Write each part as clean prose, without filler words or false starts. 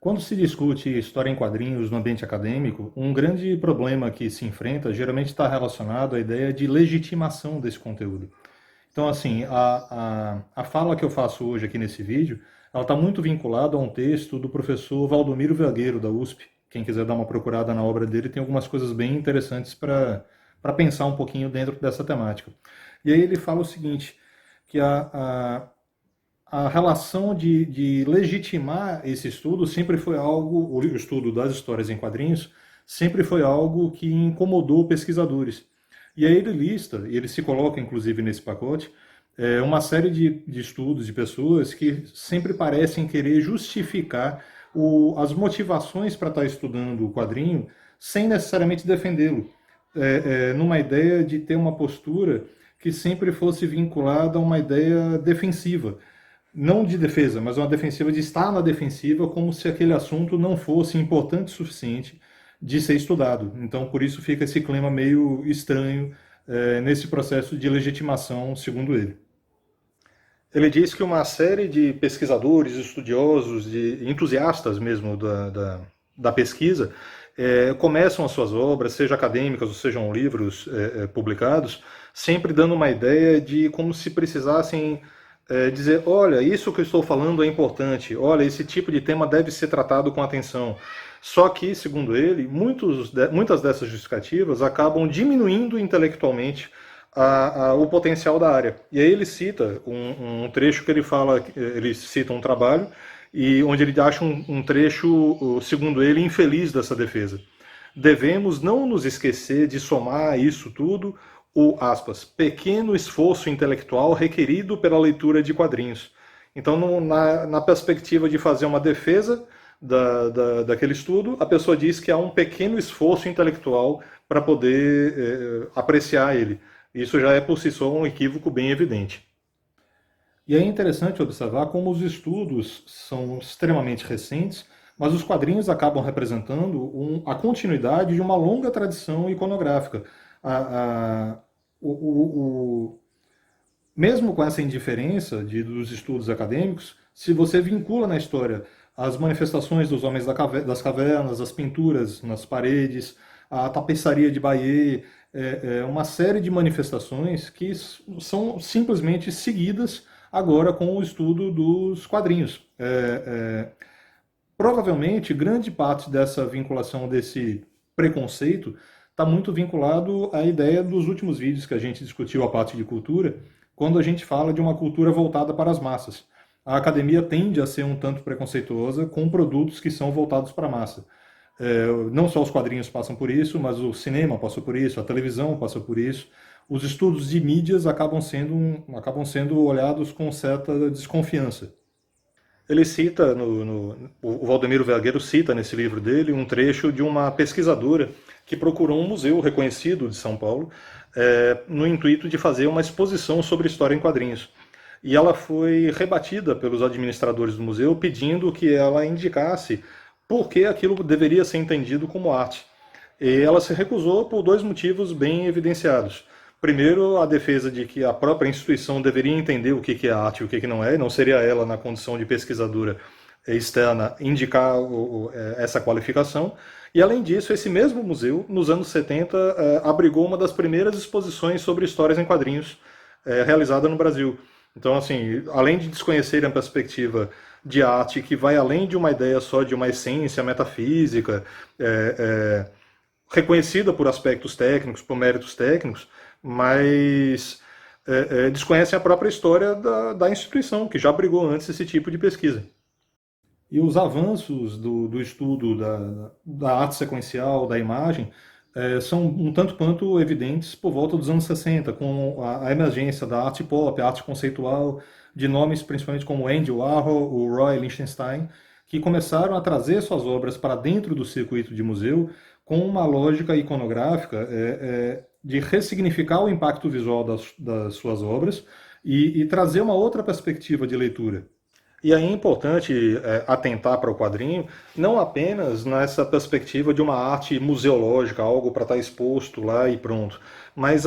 Quando se discute história em quadrinhos no ambiente acadêmico, um grande problema que se enfrenta geralmente está relacionado à ideia de legitimação desse conteúdo. Então, assim, a fala que eu faço hoje aqui nesse vídeo, ela está muito vinculada a um texto do professor Valdomiro Vergueiro, da USP. Quem quiser dar uma procurada na obra dele, tem algumas coisas bem interessantes para pensar um pouquinho dentro dessa temática. E aí ele fala o seguinte, que a relação de legitimar esse estudo sempre foi algo, o estudo das histórias em quadrinhos, sempre foi algo que incomodou pesquisadores. E aí ele lista, e ele se coloca inclusive nesse pacote, uma série de estudos de pessoas que sempre parecem querer justificar as motivações para estar estudando o quadrinho sem necessariamente defendê-lo, numa ideia de ter uma postura que sempre fosse vinculada a uma ideia defensiva, não de defesa, mas uma defensiva de estar na defensiva como se aquele assunto não fosse importante o suficiente de ser estudado. Então, por isso fica esse clima meio estranho nesse processo de legitimação, segundo ele. Ele diz que uma série de pesquisadores, estudiosos, de entusiastas mesmo da pesquisa, começam as suas obras, seja acadêmicas ou sejam livros publicados, sempre dando uma ideia de como se precisassem dizer, olha, isso que eu estou falando é importante, olha, esse tipo de tema deve ser tratado com atenção. Só que, segundo ele, muitas dessas justificativas acabam diminuindo intelectualmente o potencial da área. E aí ele cita um trecho que ele fala, ele cita um trabalho, e onde ele acha um trecho, segundo ele, infeliz dessa defesa. Devemos não nos esquecer de somar a isso tudo o, aspas, pequeno esforço intelectual requerido pela leitura de quadrinhos. Então, na perspectiva de fazer uma defesa daquele estudo, a pessoa diz que há um pequeno esforço intelectual para poder apreciar ele. Isso já é por si só um equívoco bem evidente. E é interessante observar como os estudos são extremamente recentes, mas os quadrinhos acabam representando a continuidade de uma longa tradição iconográfica. Mesmo com essa indiferença dos estudos acadêmicos, se você vincula na história as manifestações dos homens das cavernas, as pinturas nas paredes, a tapeçaria de Bayeux, uma série de manifestações que são simplesmente seguidas agora com o estudo dos quadrinhos. Provavelmente, grande parte dessa vinculação, desse preconceito, está muito vinculado à ideia dos últimos vídeos que a gente discutiu, a parte de cultura, quando a gente fala de uma cultura voltada para as massas. A academia tende a ser um tanto preconceituosa com produtos que são voltados para a massa. Não só os quadrinhos passam por isso, mas o cinema passou por isso, a televisão passou por isso. Os estudos de mídias acabam sendo olhados com certa desconfiança. Ele cita, o Valdomiro Vergueiro cita nesse livro dele um trecho de uma pesquisadora que procurou um museu reconhecido de São Paulo no intuito de fazer uma exposição sobre história em quadrinhos. E ela foi rebatida pelos administradores do museu pedindo que ela indicasse por que aquilo deveria ser entendido como arte. E ela se recusou por dois motivos bem evidenciados. Primeiro, a defesa de que a própria instituição deveria entender o que é arte e o que não é, e não seria ela, na condição de pesquisadora externa, indicar essa qualificação. E, além disso, esse mesmo museu, nos anos 70, abrigou uma das primeiras exposições sobre histórias em quadrinhos realizada no Brasil. Então, assim, além de desconhecerem a perspectiva de arte, que vai além de uma ideia só de uma essência metafísica, reconhecida por aspectos técnicos, por méritos técnicos, mas desconhecem a própria história da instituição, que já abrigou antes esse tipo de pesquisa. E os avanços do estudo da arte sequencial, da imagem, são um tanto quanto evidentes por volta dos anos 60, com a emergência da arte pop, a arte conceitual, de nomes principalmente como Andy Warhol, o Roy Lichtenstein, que começaram a trazer suas obras para dentro do circuito de museu com uma lógica iconográfica de ressignificar o impacto visual das suas obras e trazer uma outra perspectiva de leitura. E aí é importante atentar para o quadrinho, não apenas nessa perspectiva de uma arte museológica, algo para estar exposto lá e pronto, mas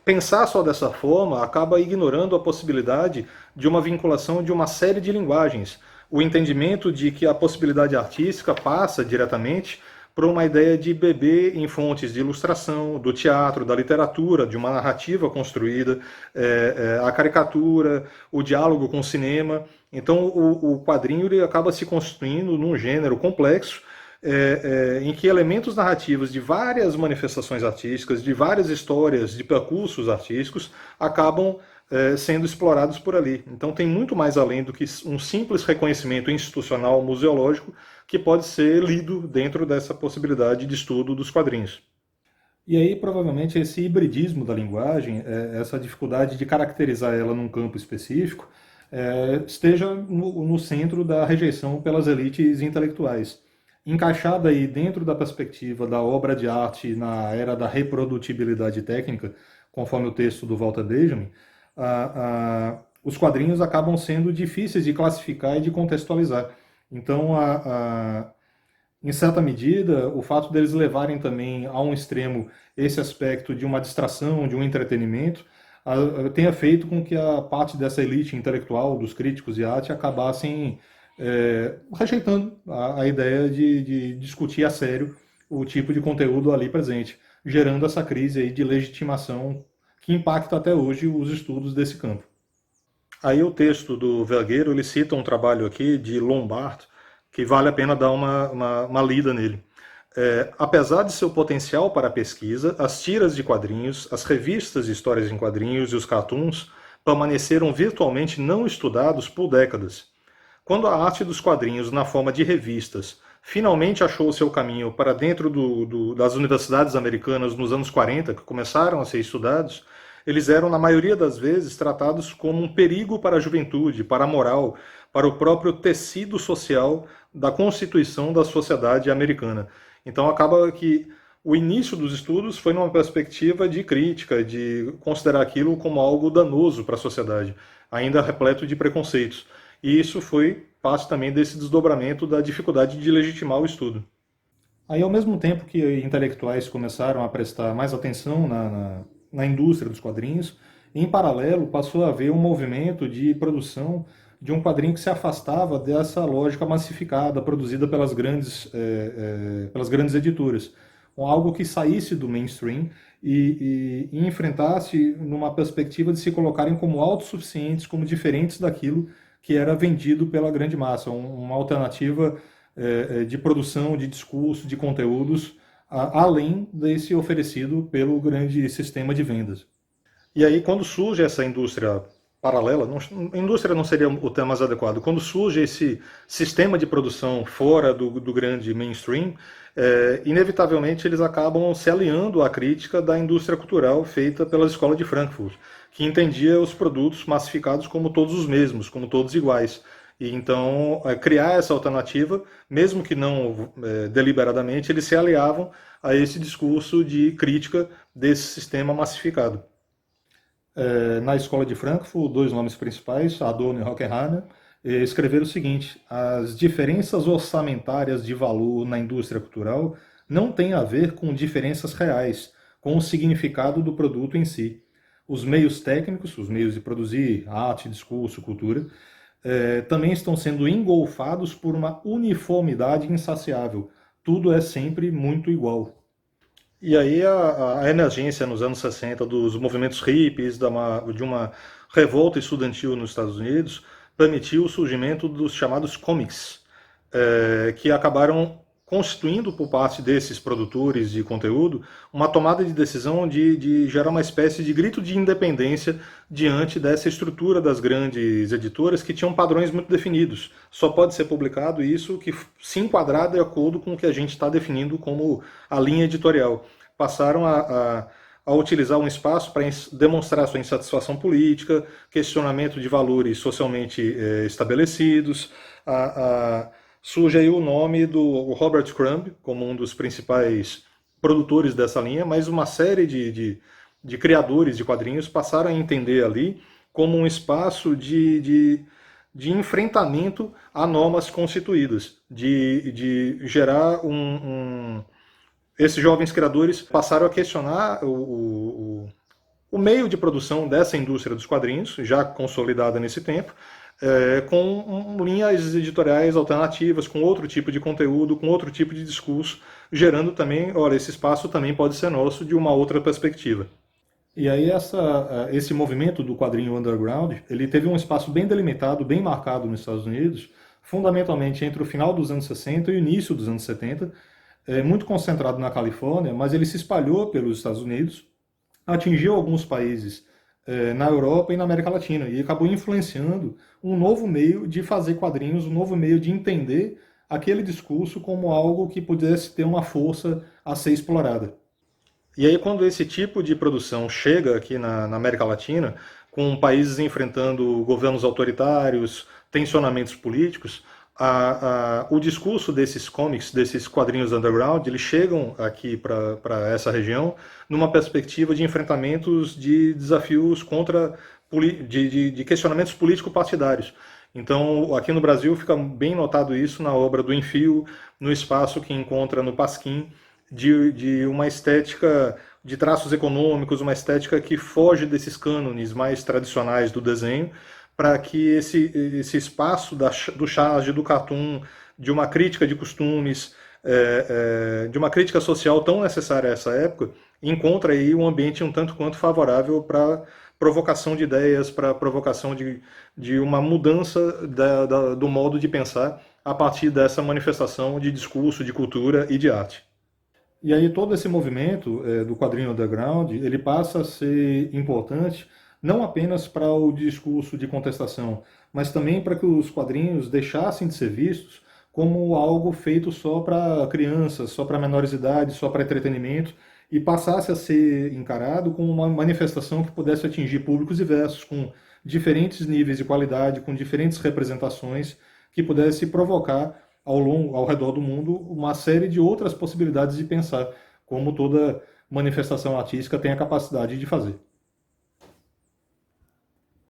pensar só dessa forma acaba ignorando a possibilidade de uma vinculação de uma série de linguagens. o entendimento de que a possibilidade artística passa diretamente por uma ideia de beber em fontes de ilustração, do teatro, da literatura, de uma narrativa construída, a caricatura, o diálogo com o cinema. Então o quadrinho ele acaba se constituindo num gênero complexo, em que elementos narrativos de várias manifestações artísticas, de várias histórias, de percursos artísticos, acabam sendo explorados por ali. Então tem muito mais além do que um simples reconhecimento institucional museológico que pode ser lido dentro dessa possibilidade de estudo dos quadrinhos. E aí, provavelmente, esse hibridismo da linguagem, essa dificuldade de caracterizar ela num campo específico, esteja no centro da rejeição pelas elites intelectuais. Encaixada aí dentro da perspectiva da obra de arte na era da reprodutibilidade técnica, conforme o texto do Walter Benjamin, os quadrinhos acabam sendo difíceis de classificar e de contextualizar. Então, em certa medida, o fato deles levarem também a um extremo esse aspecto de uma distração, de um entretenimento, tenha feito com que a parte dessa elite intelectual, dos críticos de arte, acabassem rejeitando a ideia de discutir a sério o tipo de conteúdo ali presente, gerando essa crise aí de legitimação que impacta até hoje os estudos desse campo. Aí o texto do Vergueiro, ele cita um trabalho aqui de Lombard, que vale a pena dar uma lida nele. Apesar de seu potencial para a pesquisa, as tiras de quadrinhos, as revistas de histórias em quadrinhos e os cartoons permaneceram virtualmente não estudados por décadas. Quando a arte dos quadrinhos, na forma de revistas, finalmente achou seu caminho para dentro das universidades americanas nos anos 40, que começaram a ser estudados, eles eram, na maioria das vezes, tratados como um perigo para a juventude, para a moral, para o próprio tecido social da constituição da sociedade americana. Então acaba que o início dos estudos foi numa perspectiva de crítica, de considerar aquilo como algo danoso para a sociedade, ainda repleto de preconceitos. E isso foi parte também desse desdobramento da dificuldade de legitimar o estudo. Aí, ao mesmo tempo que intelectuais começaram a prestar mais atenção na indústria dos quadrinhos, em paralelo passou a haver um movimento de produção de um quadrinho que se afastava dessa lógica massificada produzida pelas grandes editoras. Algo que saísse do mainstream e enfrentasse numa perspectiva de se colocarem como autossuficientes, como diferentes daquilo que era vendido pela grande massa, uma alternativa de produção, de discurso, de conteúdos, além desse oferecido pelo grande sistema de vendas. E aí, quando surge essa indústria paralela, indústria não seria o termo mais adequado, quando surge esse sistema de produção fora do grande mainstream, inevitavelmente eles acabam se aliando à crítica da indústria cultural feita pela Escola de Frankfurt, que entendia os produtos massificados como todos os mesmos, como todos iguais. E então, criar essa alternativa, mesmo que não deliberadamente, eles se aliavam a esse discurso de crítica desse sistema massificado. Na Escola de Frankfurt, dois nomes principais, Adorno e Horkheimer, escreveram o seguinte: as diferenças orçamentárias de valor na indústria cultural não têm a ver com diferenças reais, com o significado do produto em si. Os meios técnicos, os meios de produzir arte, discurso, cultura, também estão sendo engolfados por uma uniformidade insaciável. Tudo é sempre muito igual. E aí a emergência nos anos 60 dos movimentos hippies, de uma revolta estudantil nos Estados Unidos, permitiu o surgimento dos chamados comics, que acabaram constituindo por parte desses produtores de conteúdo uma tomada de decisão de gerar uma espécie de grito de independência diante dessa estrutura das grandes editoras que tinham padrões muito definidos. Só pode ser publicado isso que se enquadrar de acordo com o que a gente está definindo como a linha editorial. Passaram a utilizar um espaço para demonstrar sua insatisfação política, questionamento de valores socialmente estabelecidos. Surge aí o nome do Robert Crumb como um dos principais produtores dessa linha, mas uma série de criadores de quadrinhos passaram a entender ali como um espaço de enfrentamento a normas constituídas, de gerar esses jovens criadores passaram a questionar o meio de produção dessa indústria dos quadrinhos, já consolidada nesse tempo, com linhas editoriais alternativas, com outro tipo de conteúdo, com outro tipo de discurso, gerando também, olha, esse espaço também pode ser nosso de uma outra perspectiva. E aí esse movimento do quadrinho underground, ele teve um espaço bem delimitado, bem marcado nos Estados Unidos, fundamentalmente entre o final dos anos 60 e o início dos anos 70, muito concentrado na Califórnia, mas ele se espalhou pelos Estados Unidos, atingiu alguns países na Europa e na América Latina, e acabou influenciando um novo meio de fazer quadrinhos, um novo meio de entender aquele discurso como algo que pudesse ter uma força a ser explorada. E aí, quando esse tipo de produção chega aqui na América Latina, com países enfrentando governos autoritários, tensionamentos políticos, o discurso desses comics, desses quadrinhos underground, eles chegam aqui para essa região numa perspectiva de enfrentamentos de desafios contra de questionamentos político-partidários. Então, aqui no Brasil fica bem notado isso na obra do Enfio, no espaço que encontra no Pasquim, de uma estética de traços econômicos, uma estética que foge desses cânones mais tradicionais do desenho, para que esse espaço do charge, do cartoon, de uma crítica de costumes, de uma crítica social tão necessária a essa época, encontra aí um ambiente um tanto quanto favorável para provocação de ideias, para provocação de uma mudança do modo de pensar a partir dessa manifestação de discurso, de cultura e de arte. E aí todo esse movimento do quadrinho underground, ele passa a ser importante não apenas para o discurso de contestação, mas também para que os quadrinhos deixassem de ser vistos como algo feito só para crianças, só para menores de idade, só para entretenimento, e passasse a ser encarado como uma manifestação que pudesse atingir públicos diversos, com diferentes níveis de qualidade, com diferentes representações, que pudesse provocar ao redor do mundo uma série de outras possibilidades de pensar, como toda manifestação artística tem a capacidade de fazer.